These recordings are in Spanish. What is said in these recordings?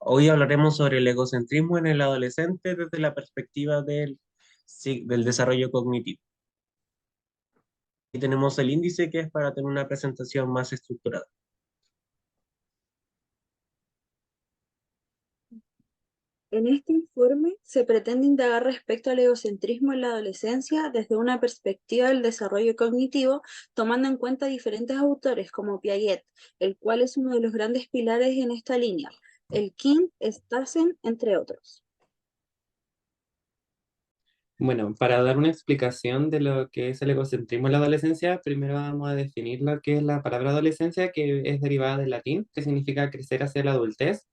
Hoy hablaremos sobre el egocentrismo en el adolescente desde la perspectiva del desarrollo cognitivo. Y tenemos el índice que es para tener una presentación más estructurada. En este informe se pretende indagar respecto al egocentrismo en la adolescencia desde una perspectiva del desarrollo cognitivo, tomando en cuenta diferentes autores como Piaget, el cual es uno de los grandes pilares en esta línea, el King, Stassen, entre otros. Bueno, para dar una explicación de lo que es el egocentrismo en la adolescencia, primero vamos a definir lo que es la palabra adolescencia, que es derivada del latín, que significa crecer hacia la adultez.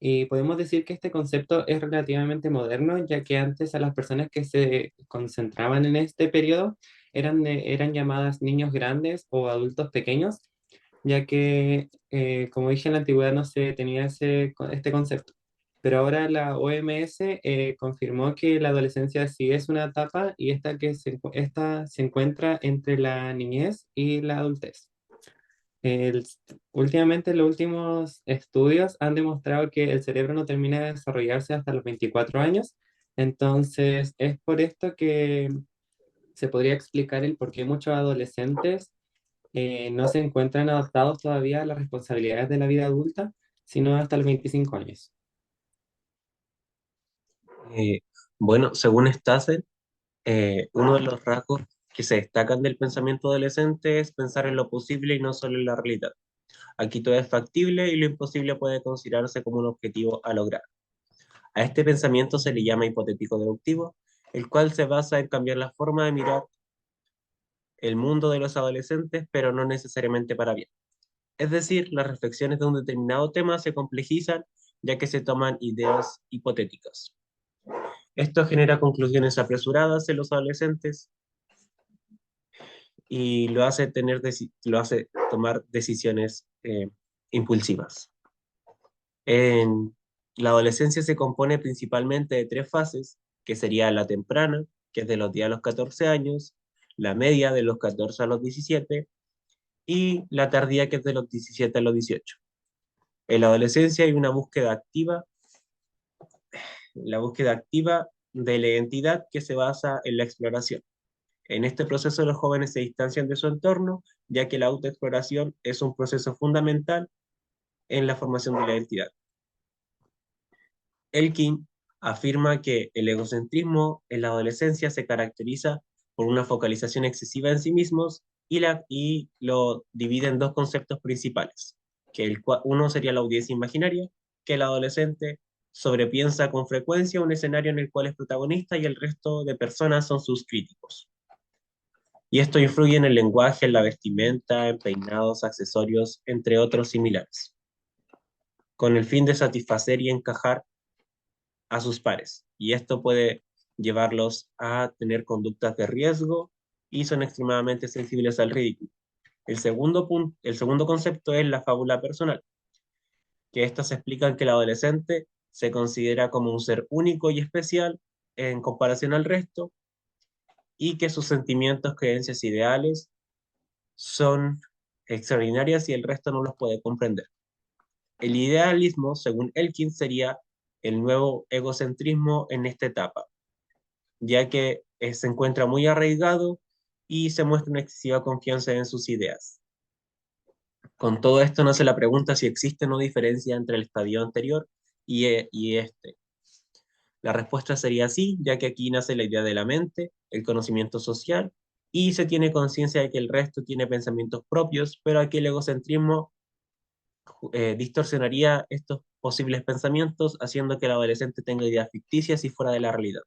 Y podemos decir que este concepto es relativamente moderno, ya que antes a las personas que se concentraban en este periodo eran llamadas niños grandes o adultos pequeños, ya que, como dije, en la antigüedad no se tenía este concepto. Pero ahora la OMS confirmó que la adolescencia sí es una etapa y esta se encuentra entre la niñez y la adultez. El- Últimamente, los últimos estudios han demostrado que el cerebro no termina de desarrollarse hasta los 24 años. Entonces, es por esto que se podría explicar el por qué muchos adolescentes no se encuentran adaptados todavía a las responsabilidades de la vida adulta, sino hasta los 25 años. Eh, bueno, según Stasser, uno de los rasgos que se destacan del pensamiento adolescente es pensar en lo posible y no solo en la realidad. Aquí todo es factible y lo imposible puede considerarse como un objetivo a lograr. A este pensamiento se le llama hipotético deductivo, el cual se basa en cambiar la forma de mirar el mundo de los adolescentes, pero no necesariamente para bien. Es decir, las reflexiones de un determinado tema se complejizan ya que se toman ideas hipotéticas. Esto genera conclusiones apresuradas en los adolescentes y lo hace tomar decisiones impulsivas. En la adolescencia se compone principalmente de tres fases, que sería la temprana, que es de los 10 a los 14 años, la media de los 14 a los 17 y la tardía, que es de los 17 a los 18. En la adolescencia hay una búsqueda activa, la búsqueda activa de la identidad que se basa en la exploración. En este proceso los jóvenes se distancian de su entorno, ya que la autoexploración es un proceso fundamental en la formación de la identidad. Elkin afirma que el egocentrismo en la adolescencia se caracteriza por una focalización excesiva en sí mismos y lo divide en dos conceptos principales, uno sería la audiencia imaginaria, que el adolescente sobrepiensa con frecuencia un escenario en el cual es protagonista y el resto de personas son sus críticos. Y esto influye en el lenguaje, en la vestimenta, en peinados, accesorios, entre otros similares, con el fin de satisfacer y encajar a sus pares. Y esto puede llevarlos a tener conductas de riesgo y son extremadamente sensibles al ridículo. El segundo concepto es la fábula personal, que estas explican que el adolescente se considera como un ser único y especial en comparación al resto y que sus sentimientos, creencias, ideales son extraordinarias y el resto no los puede comprender. El idealismo, según Elkin, sería el nuevo egocentrismo en esta etapa, ya que se encuentra muy arraigado y se muestra una excesiva confianza en sus ideas. Con todo esto nace la pregunta si existe o no diferencia entre el estadio anterior y este. La respuesta sería sí, ya que aquí nace la idea de la mente, el conocimiento social, y se tiene conciencia de que el resto tiene pensamientos propios, pero aquí el egocentrismo distorsionaría estos posibles pensamientos, haciendo que el adolescente tenga ideas ficticias y fuera de la realidad.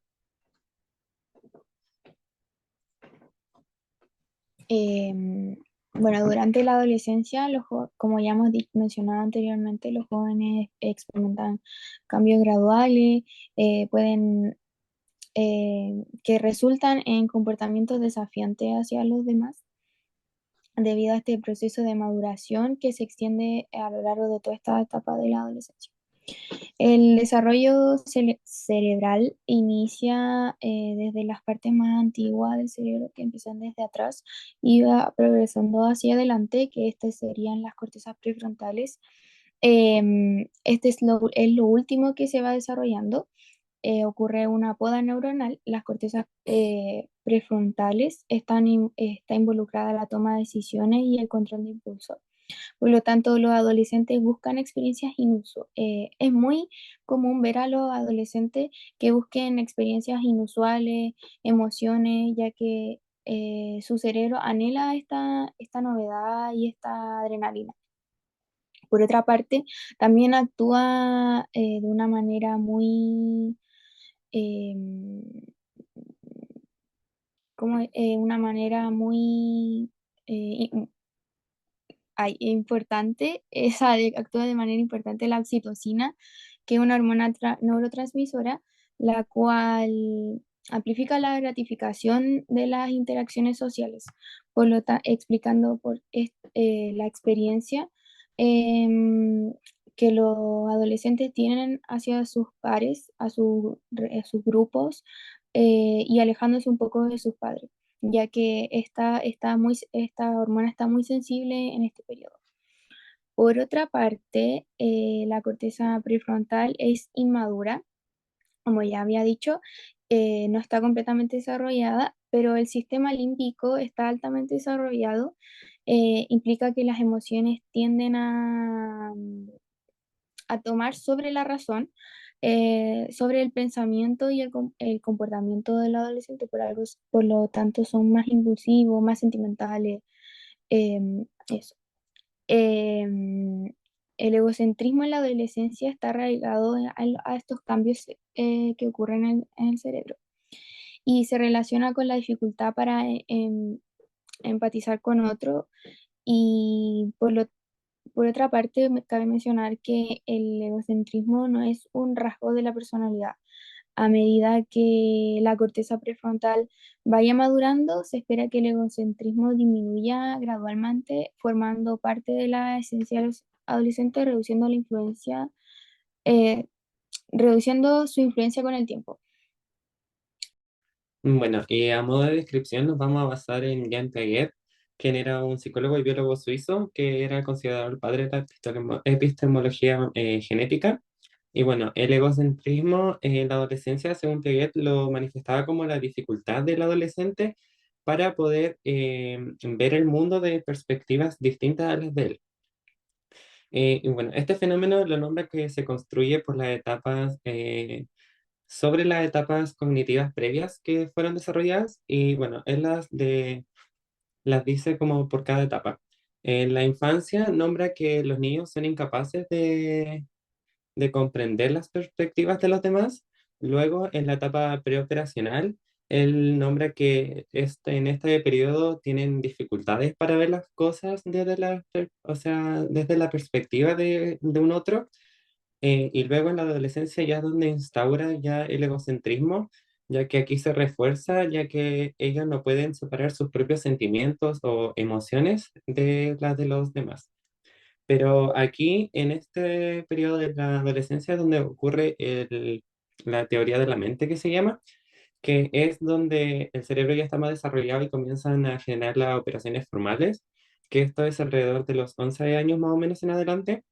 Em, bueno, durante la adolescencia, como ya hemos mencionado anteriormente, los jóvenes experimentan cambios graduales, pueden que resultan en comportamientos desafiantes hacia los demás debido a este proceso de maduración que se extiende a lo largo de toda esta etapa de la adolescencia. El desarrollo cerebral inicia desde las partes más antiguas del cerebro que empiezan desde atrás y va progresando hacia adelante, que estas serían las cortezas prefrontales Este es lo último que se va desarrollando. Ocurre una poda neuronal, las cortezas prefrontales está involucrada la toma de decisiones y el control de impulso. Por lo tanto, los adolescentes buscan experiencias inusuales. Es muy común ver a los adolescentes que busquen experiencias inusuales, emociones, ya que su cerebro anhela esta novedad y esta adrenalina. Por otra parte, también actúa de una manera muy, em, una manera muy eh, importante, actúa de manera importante la oxitocina, que es una hormona neurotransmisora, la cual amplifica la gratificación de las interacciones sociales, explicando la experiencia em, que los adolescentes tienen hacia sus pares, a sus grupos, y alejándose un poco de sus padres, ya que esta hormona está muy sensible en este periodo. Por otra parte, la corteza prefrontal es inmadura, como ya había dicho, no está completamente desarrollada, pero el sistema límbico está altamente desarrollado. Implica que las emociones tienden a tomar sobre la razón, sobre el pensamiento y el comportamiento del adolescente, por lo tanto son más impulsivos, más sentimentales, eso. Em, el egocentrismo en la adolescencia está arraigado a estos cambios que ocurren en el cerebro y se relaciona con la dificultad para empatizar con otro y por otra parte, cabe mencionar que el egocentrismo no es un rasgo de la personalidad. A medida que la corteza prefrontal vaya madurando, se espera que el egocentrismo disminuya gradualmente, formando parte de la esencia de los adolescentes, eh, reduciendo su influencia con el tiempo. Bueno, y a modo de descripción nos vamos a basar en Jan Piaget, quien era un psicólogo y biólogo suizo que era considerado el padre de la epistemología genética. Y bueno, el egocentrismo en la adolescencia, según Piaget, lo manifestaba como la dificultad del adolescente para poder ver el mundo de perspectivas distintas a las de él. Y bueno, este fenómeno lo nombra que se construye por las etapas, sobre las etapas cognitivas previas que fueron desarrolladas y bueno, él las dice como por cada etapa. En la infancia nombra que los niños son incapaces de comprender las perspectivas de los demás. Luego, en la etapa preoperacional, él nombra que en este periodo tienen dificultades para ver las cosas o sea, desde la perspectiva de un otro. Y luego en la adolescencia ya es donde instaura ya el egocentrismo, ya que aquí se refuerza, ya que ellos no pueden separar sus propios sentimientos o emociones de las de los demás. Pero aquí, en este periodo de la adolescencia, es donde ocurre la teoría de la mente que se llama, que es donde el cerebro ya está más desarrollado y comienzan a generar las operaciones formales, que esto es alrededor de los 11 años más o menos en adelante.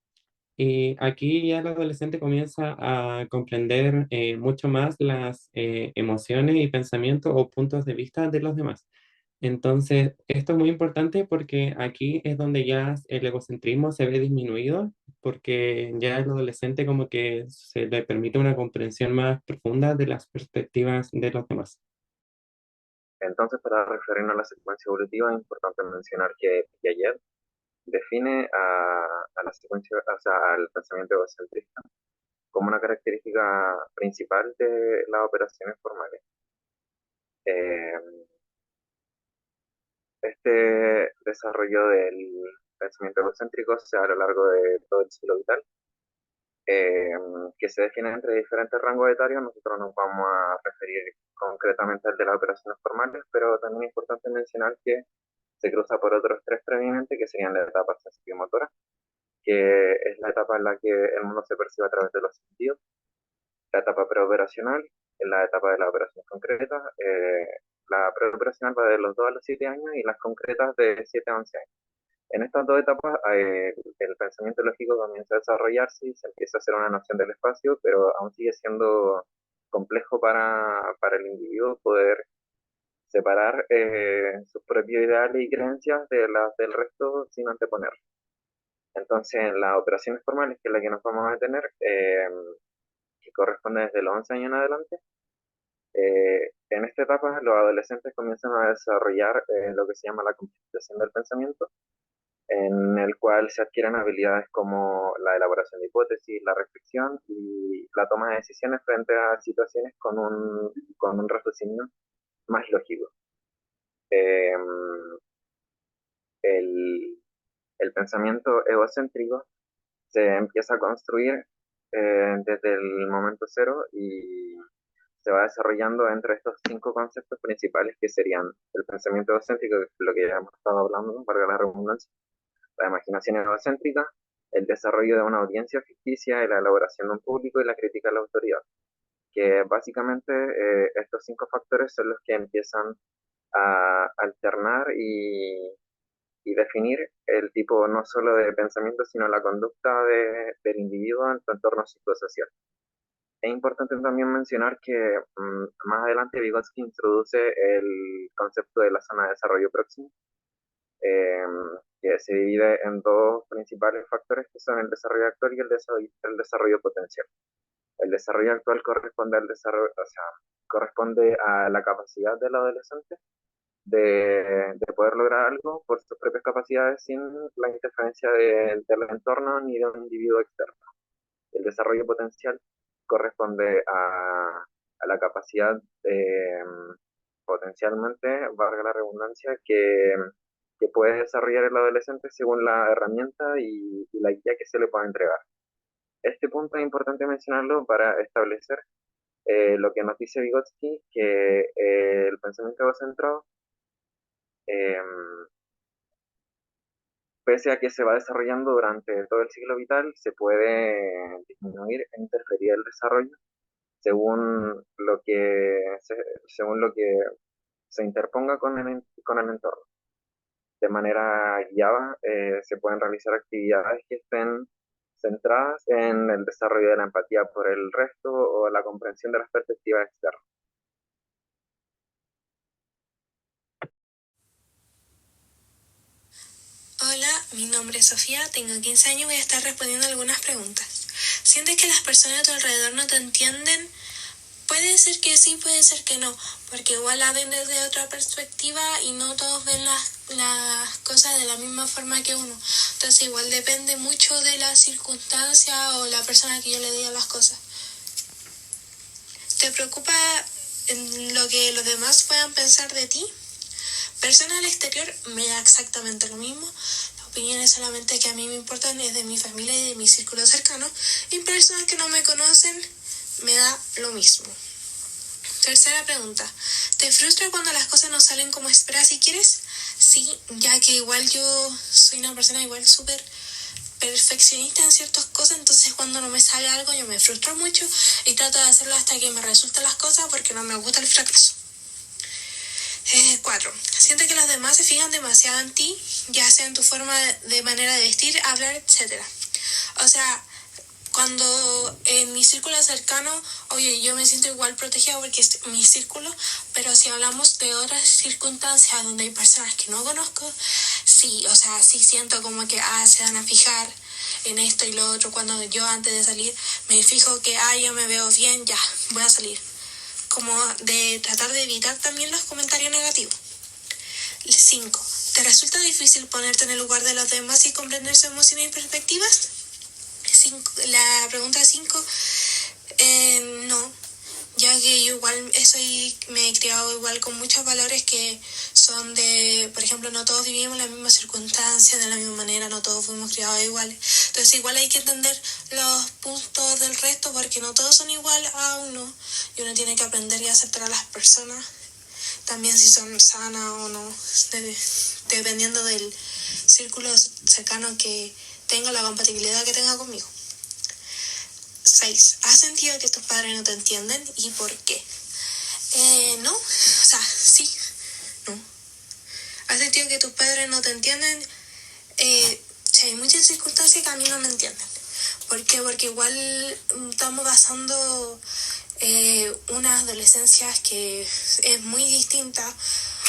Y aquí ya el adolescente comienza a comprender mucho más las emociones y pensamientos o puntos de vista de los demás. Entonces, esto es muy importante porque aquí es donde ya el egocentrismo se ve disminuido, porque ya el adolescente como que se le permite una comprensión más profunda de las perspectivas de los demás. Entonces, para referirnos a la secuencia evolutiva, es importante mencionar que Piaget define a la secuencia, o sea, al pensamiento egocentrista como una característica principal de las operaciones formales. Eh, este desarrollo del pensamiento egocéntrico se da a lo largo de todo el ciclo vital, eh, que se define entre diferentes rangos etarios. Nosotros nos vamos a referir concretamente al de las operaciones formales, pero también es importante mencionar que se cruza por otros tres previamente, que serían la etapa sensitivo-motora, que es la etapa en la que el mundo se percibe a través de los sentidos, la etapa preoperacional, en la etapa de las operaciones concretas, la preoperacional va de los 2 a los 7 años y las concretas de 7 a 11 años. En estas dos etapas, el pensamiento lógico comienza a desarrollarse y se empieza a hacer una noción del espacio, pero aún sigue siendo complejo para el individuo poder separar sus propios ideales y creencias de las del resto sin anteponer. Entonces, en las operaciones formales, que es la que nos vamos a detener, que corresponde desde los 11 años en adelante, en esta etapa los adolescentes comienzan a desarrollar lo que se llama la completización del pensamiento, en el cual se adquieren habilidades como la elaboración de hipótesis, la reflexión y la toma de decisiones frente a situaciones con un raciocinio más lógico. Eh, el, el pensamiento egocéntrico se empieza a construir desde el momento cero y se va desarrollando entre estos 5 conceptos principales que serían el pensamiento egocéntrico, que es lo que ya hemos estado hablando, para la redundancia, la imaginación egocéntrica, el desarrollo de una audiencia ficticia, la elaboración de un público y la crítica a la autoridad. Que básicamente estos 5 factores son los que empiezan a alternar y definir el tipo no solo de pensamiento, sino la conducta del individuo en su entorno psicosocial. Es importante también mencionar que más adelante Vygotsky introduce el concepto de la zona de desarrollo próximo, eh, que se divide en dos principales factores que son el desarrollo actual y el desarrollo potencial. El desarrollo actual corresponde al desarrollo, o sea, corresponde a la capacidad del adolescente de poder lograr algo por sus propias capacidades sin la interferencia del entorno ni de un individuo externo. El desarrollo potencial corresponde a la capacidad potencialmente, valga la redundancia, que puede desarrollar el adolescente según la herramienta y la guía que se le pueda entregar. Este punto es importante mencionarlo para establecer lo que nos dice Vygotsky, que el pensamiento egocentrado, eh, pese a que se va desarrollando durante todo el ciclo vital, se puede disminuir e interferir el desarrollo según según lo que se interponga con el entorno. De manera guiada, se pueden realizar actividades que estén centradas en el desarrollo de la empatía por el resto o la comprensión de las perspectivas externas. Hola, mi nombre es Sofía, tengo 15 años y voy a estar respondiendo algunas preguntas. ¿Sientes que las personas a tu alrededor no te entienden? Puede ser que sí, puede ser que no, porque igual la ven desde otra perspectiva y no todos ven las cosas de la misma forma que uno. Entonces igual depende mucho de la circunstancia o la persona que yo le diga las cosas. ¿Te preocupa en lo que los demás puedan pensar de ti? Persona al exterior me da exactamente lo mismo. Las opiniones solamente que a mí me importan es de mi familia y de mi círculo cercano. Y personas que no me conocen me da lo mismo. Tercera pregunta. ¿Te frustra cuando las cosas no salen como esperas y quieres? Sí, ya que igual yo soy una persona igual súper perfeccionista en ciertas cosas, entonces cuando no me sale algo yo me frustro mucho y trato de hacerlo hasta que me resulten las cosas porque no me gusta el fracaso. 4. Siente que los demás se fijan demasiado en ti, ya sea en tu forma de manera de vestir, hablar, etc. O sea, cuando en mi círculo cercano, oye, yo me siento igual protegida porque es mi círculo, pero si hablamos de otras circunstancias donde hay personas que no conozco, sí, o sea, sí siento como que, se van a fijar en esto y lo otro. Cuando yo antes de salir me fijo que, yo me veo bien, ya, voy a salir. Como de tratar de evitar también los comentarios negativos. 5. ¿Te resulta difícil ponerte en el lugar de los demás y comprender sus emociones y perspectivas? La pregunta 5, no, ya que yo igual me he criado igual con muchos valores que son de, por ejemplo, no todos vivimos las mismas circunstancias de la misma manera, no todos fuimos criados iguales, entonces igual hay que entender los puntos del resto porque no todos son igual a uno y uno tiene que aprender y aceptar a las personas también si son sanas o no, dependiendo del círculo cercano que tenga, la compatibilidad que tenga conmigo. 6. ¿Has sentido que tus padres no te entienden y por qué? No, o sea, sí, no. ¿Has sentido que tus padres no te entienden? si hay muchas circunstancias que a mí no me entienden. ¿Por qué? Porque igual estamos pasando una adolescencia que es muy distinta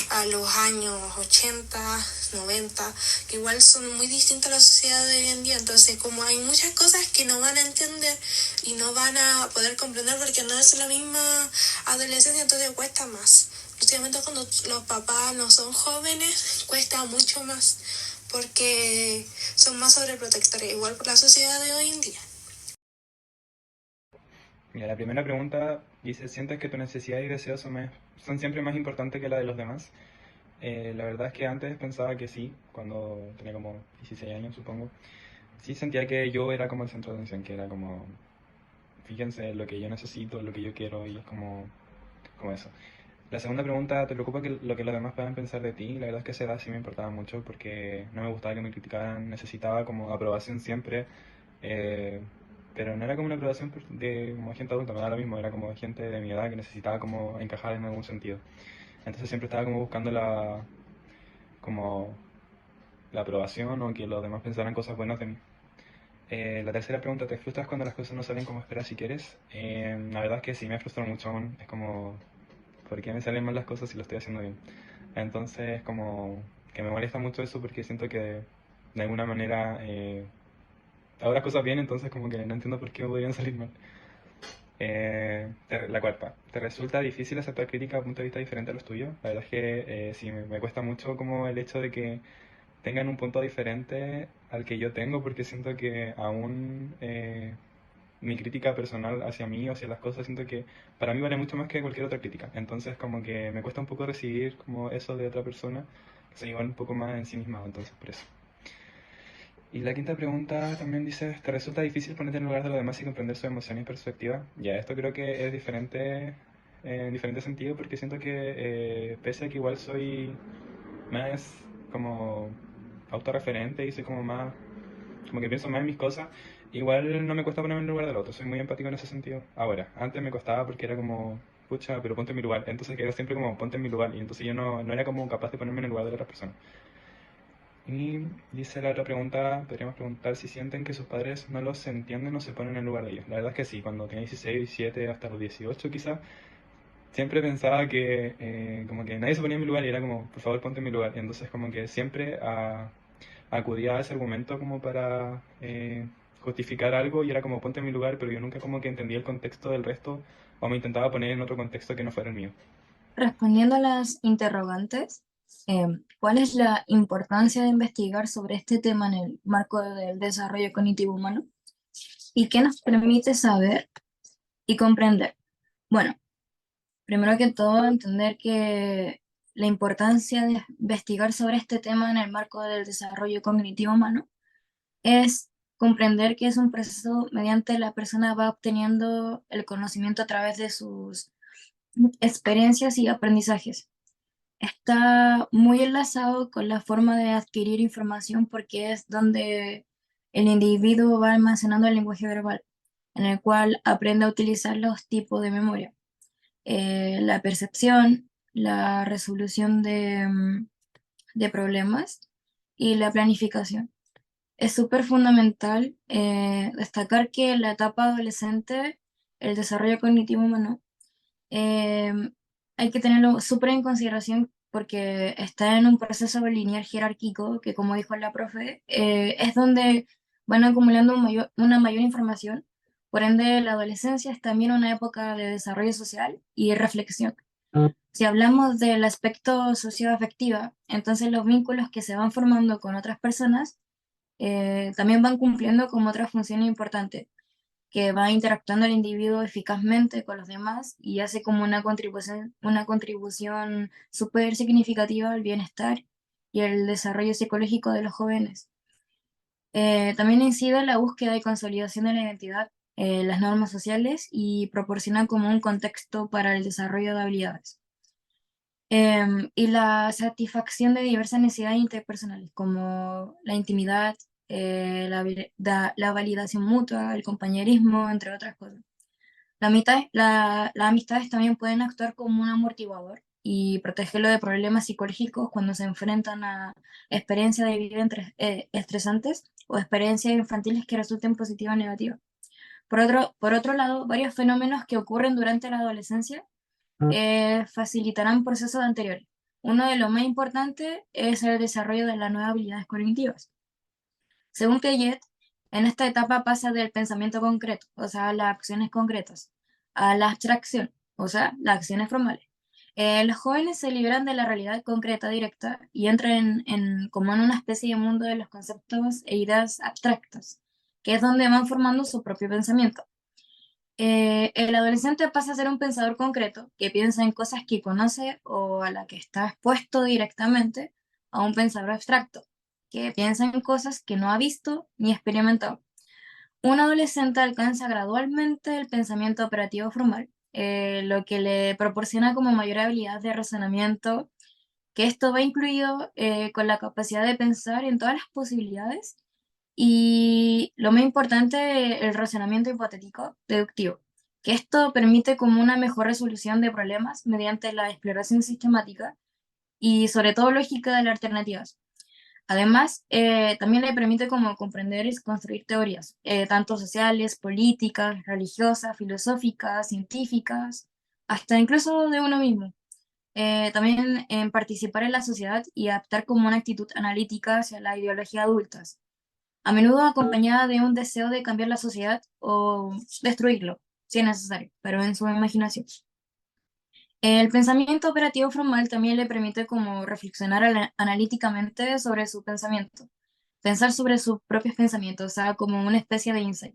a los años 80, 90, que igual son muy distintas a la sociedad de hoy en día. Entonces, como hay muchas cosas que no van a entender y no van a poder comprender porque no es la misma adolescencia, entonces cuesta más. Especialmente cuando los papás no son jóvenes, cuesta mucho más porque son más sobreprotectores, igual por la sociedad de hoy en día. Mira, la primera pregunta dice, ¿sientes que tus necesidades y deseos son siempre más importantes que la de los demás? La verdad es que antes pensaba que sí, cuando tenía como 16 años, supongo. Sí sentía que yo era como el centro de atención, que era como, fíjense, lo que yo necesito, lo que yo quiero, y es como eso. La segunda pregunta, ¿te preocupa que lo que los demás puedan pensar de ti? La verdad es que esa edad sí me importaba mucho porque no me gustaba que me criticaran, necesitaba como aprobación siempre, eh, pero no era como una aprobación de como gente adulta, me da lo mismo, era como gente de mi edad que necesitaba como encajar en algún sentido. Entonces siempre estaba como buscando como la aprobación o que los demás pensaran cosas buenas de mí. La tercera pregunta, ¿te frustras cuando las cosas no salen como esperas y quieres? La verdad es que sí, me frustro mucho aún. Es como, ¿por qué me salen mal las cosas si lo estoy haciendo bien? Entonces, como que me molesta mucho eso porque siento que de alguna manera hago las cosas bien, entonces como que no entiendo por qué me podrían salir mal. La cuarta, ¿te resulta difícil aceptar crítica a punto de vista diferente a los tuyos? La verdad es que sí, me cuesta mucho como el hecho de que tengan un punto diferente al que yo tengo, porque siento que aún mi crítica personal hacia mí o hacia las cosas, siento que para mí vale mucho más que cualquier otra crítica. Entonces como que me cuesta un poco recibir como eso de otra persona, que soy igual un poco más ensimismado, entonces por eso. Y la quinta pregunta también dice, ¿te resulta difícil ponerte en el lugar de los demás y comprender su emoción y perspectiva? Ya, esto creo que es diferente en diferente sentido porque siento que pese a que igual soy más como autorreferente y soy como más, como que pienso más en mis cosas, igual no me cuesta ponerme en el lugar del otro, soy muy empático en ese sentido. Ahora, antes me costaba porque era como, pucha, pero ponte en mi lugar, entonces que era siempre como, ponte en mi lugar, y entonces yo no era como capaz de ponerme en el lugar de la otra persona. Y dice la otra pregunta, podríamos preguntar si sienten que sus padres no los entienden o se ponen en el lugar de ellos. La verdad es que sí, cuando tenía 16, 17, hasta los 18 quizás, siempre pensaba que como que nadie se ponía en mi lugar y era como, por favor ponte en mi lugar. Y entonces como que siempre acudía a ese argumento como para justificar algo y era como ponte en mi lugar, pero yo nunca como que entendía el contexto del resto o me intentaba poner en otro contexto que no fuera el mío. Respondiendo a las interrogantes, ¿cuál es la importancia de investigar sobre este tema en el marco del desarrollo cognitivo humano? ¿Y qué nos permite saber y comprender? Bueno, primero que todo, entender que la importancia de investigar sobre este tema en el marco del desarrollo cognitivo humano es comprender que es un proceso mediante la persona va obteniendo el conocimiento a través de sus experiencias y aprendizajes. Está muy enlazado con la forma de adquirir información porque es donde el individuo va almacenando el lenguaje verbal, en el cual aprende a utilizar los tipos de memoria, la percepción, la resolución de problemas y la planificación. Es súper fundamental destacar que en la etapa adolescente, el desarrollo cognitivo humano, eh, hay que tenerlo súper en consideración porque está en un proceso lineal jerárquico que, como dijo la profe, es donde van acumulando una mayor información. Por ende, la adolescencia es también una época de desarrollo social y reflexión. Si hablamos del aspecto socioafectivo, entonces los vínculos que se van formando con otras personas también van cumpliendo como otra función importante, que va interactuando el individuo eficazmente con los demás y hace como una contribución súper significativa al bienestar y el desarrollo psicológico de los jóvenes. También incide en la búsqueda y consolidación de la identidad, las normas sociales y proporciona como un contexto para el desarrollo de habilidades. Y la satisfacción de diversas necesidades interpersonales, como la intimidad, la validación mutua, el compañerismo, entre otras cosas. Las amistades también pueden actuar como un amortiguador, y protegerlo de problemas psicológicos cuando se enfrentan a experiencias de vida estresantes o experiencias infantiles que resulten positivas o negativas. Por otro lado, varios fenómenos que ocurren durante la adolescencia facilitarán procesos anteriores. Uno de los más importantes es el desarrollo de las nuevas habilidades cognitivas. Según Piaget, en esta etapa pasa del pensamiento concreto, o sea, las acciones concretas, a la abstracción, o sea, las acciones formales. Los jóvenes se liberan de la realidad concreta directa y entran como en una especie de mundo de los conceptos e ideas abstractas, que es donde van formando su propio pensamiento. El adolescente pasa a ser un pensador concreto que piensa en cosas que conoce o a la que está expuesto directamente a un pensador abstracto que piensa en cosas que no ha visto ni experimentado. Un adolescente alcanza gradualmente el pensamiento operativo formal, lo que le proporciona como mayor habilidad de razonamiento, que esto va incluido con la capacidad de pensar en todas las posibilidades y lo más importante, el razonamiento hipotético deductivo, que esto permite como una mejor resolución de problemas mediante la exploración sistemática y sobre todo lógica de las alternativas. Además, también le permite como comprender y construir teorías, tanto sociales, políticas, religiosas, filosóficas, científicas, hasta incluso de uno mismo. También en participar en la sociedad y adaptar como una actitud analítica hacia la ideología adultas, a menudo acompañada de un deseo de cambiar la sociedad o destruirlo, si es necesario, pero en su imaginación. El pensamiento operativo formal también le permite como reflexionar analíticamente sobre su pensamiento, pensar sobre sus propios pensamientos, o sea, como una especie de insight.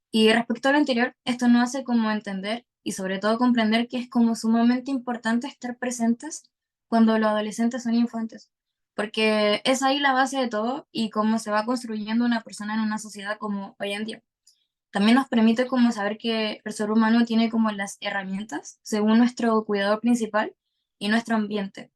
Y respecto a lo anterior, esto nos hace como entender y sobre todo comprender que es como sumamente importante estar presentes cuando los adolescentes son infantes, porque es ahí la base de todo y cómo se va construyendo una persona en una sociedad como hoy en día. También nos permite como saber que el ser humano tiene como las herramientas según nuestro cuidador principal y nuestro ambiente.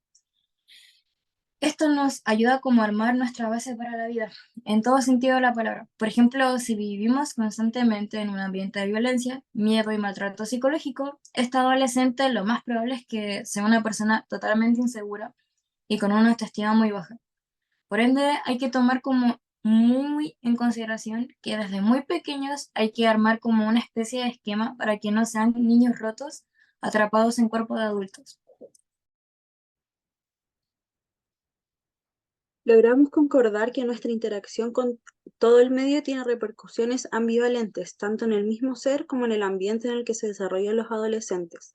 Esto nos ayuda como a armar nuestra base para la vida, en todo sentido de la palabra. Por ejemplo, si vivimos constantemente en un ambiente de violencia, miedo y maltrato psicológico, este adolescente lo más probable es que sea una persona totalmente insegura y con una autoestima muy baja. Por ende, hay que tomar como muy en consideración que desde muy pequeños hay que armar como una especie de esquema para que no sean niños rotos atrapados en cuerpos de adultos. Logramos concordar que nuestra interacción con todo el medio tiene repercusiones ambivalentes, tanto en el mismo ser como en el ambiente en el que se desarrollan los adolescentes.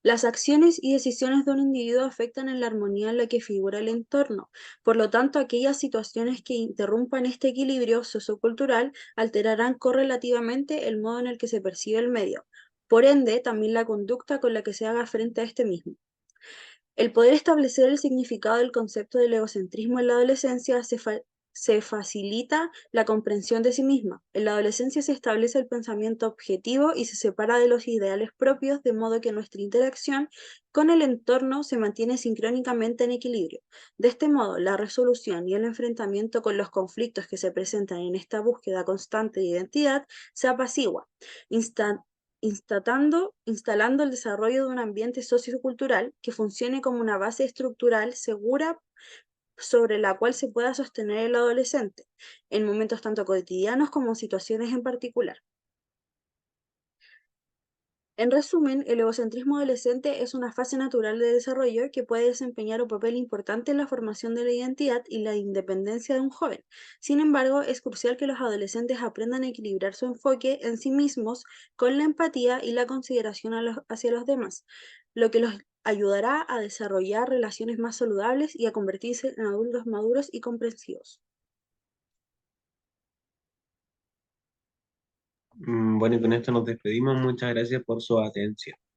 Las acciones y decisiones de un individuo afectan en la armonía en la que figura el entorno. Por lo tanto, aquellas situaciones que interrumpan este equilibrio sociocultural alterarán correlativamente el modo en el que se percibe el medio. Por ende, también la conducta con la que se haga frente a este mismo. El poder establecer el significado del concepto del egocentrismo en la adolescencia se facilita la comprensión de sí misma. En la adolescencia se establece el pensamiento objetivo y se separa de los ideales propios, de modo que nuestra interacción con el entorno se mantiene sincrónicamente en equilibrio. De este modo, la resolución y el enfrentamiento con los conflictos que se presentan en esta búsqueda constante de identidad se apacigua, instalando el desarrollo de un ambiente sociocultural que funcione como una base estructural segura sobre la cual se pueda sostener el adolescente, en momentos tanto cotidianos como en situaciones en particular. En resumen, el egocentrismo adolescente es una fase natural de desarrollo que puede desempeñar un papel importante en la formación de la identidad y la independencia de un joven. Sin embargo, es crucial que los adolescentes aprendan a equilibrar su enfoque en sí mismos con la empatía y la consideración hacia los demás, lo que los ayudará a desarrollar relaciones más saludables y a convertirse en adultos maduros y comprensivos. Bueno, y con esto nos despedimos. Muchas gracias por su atención.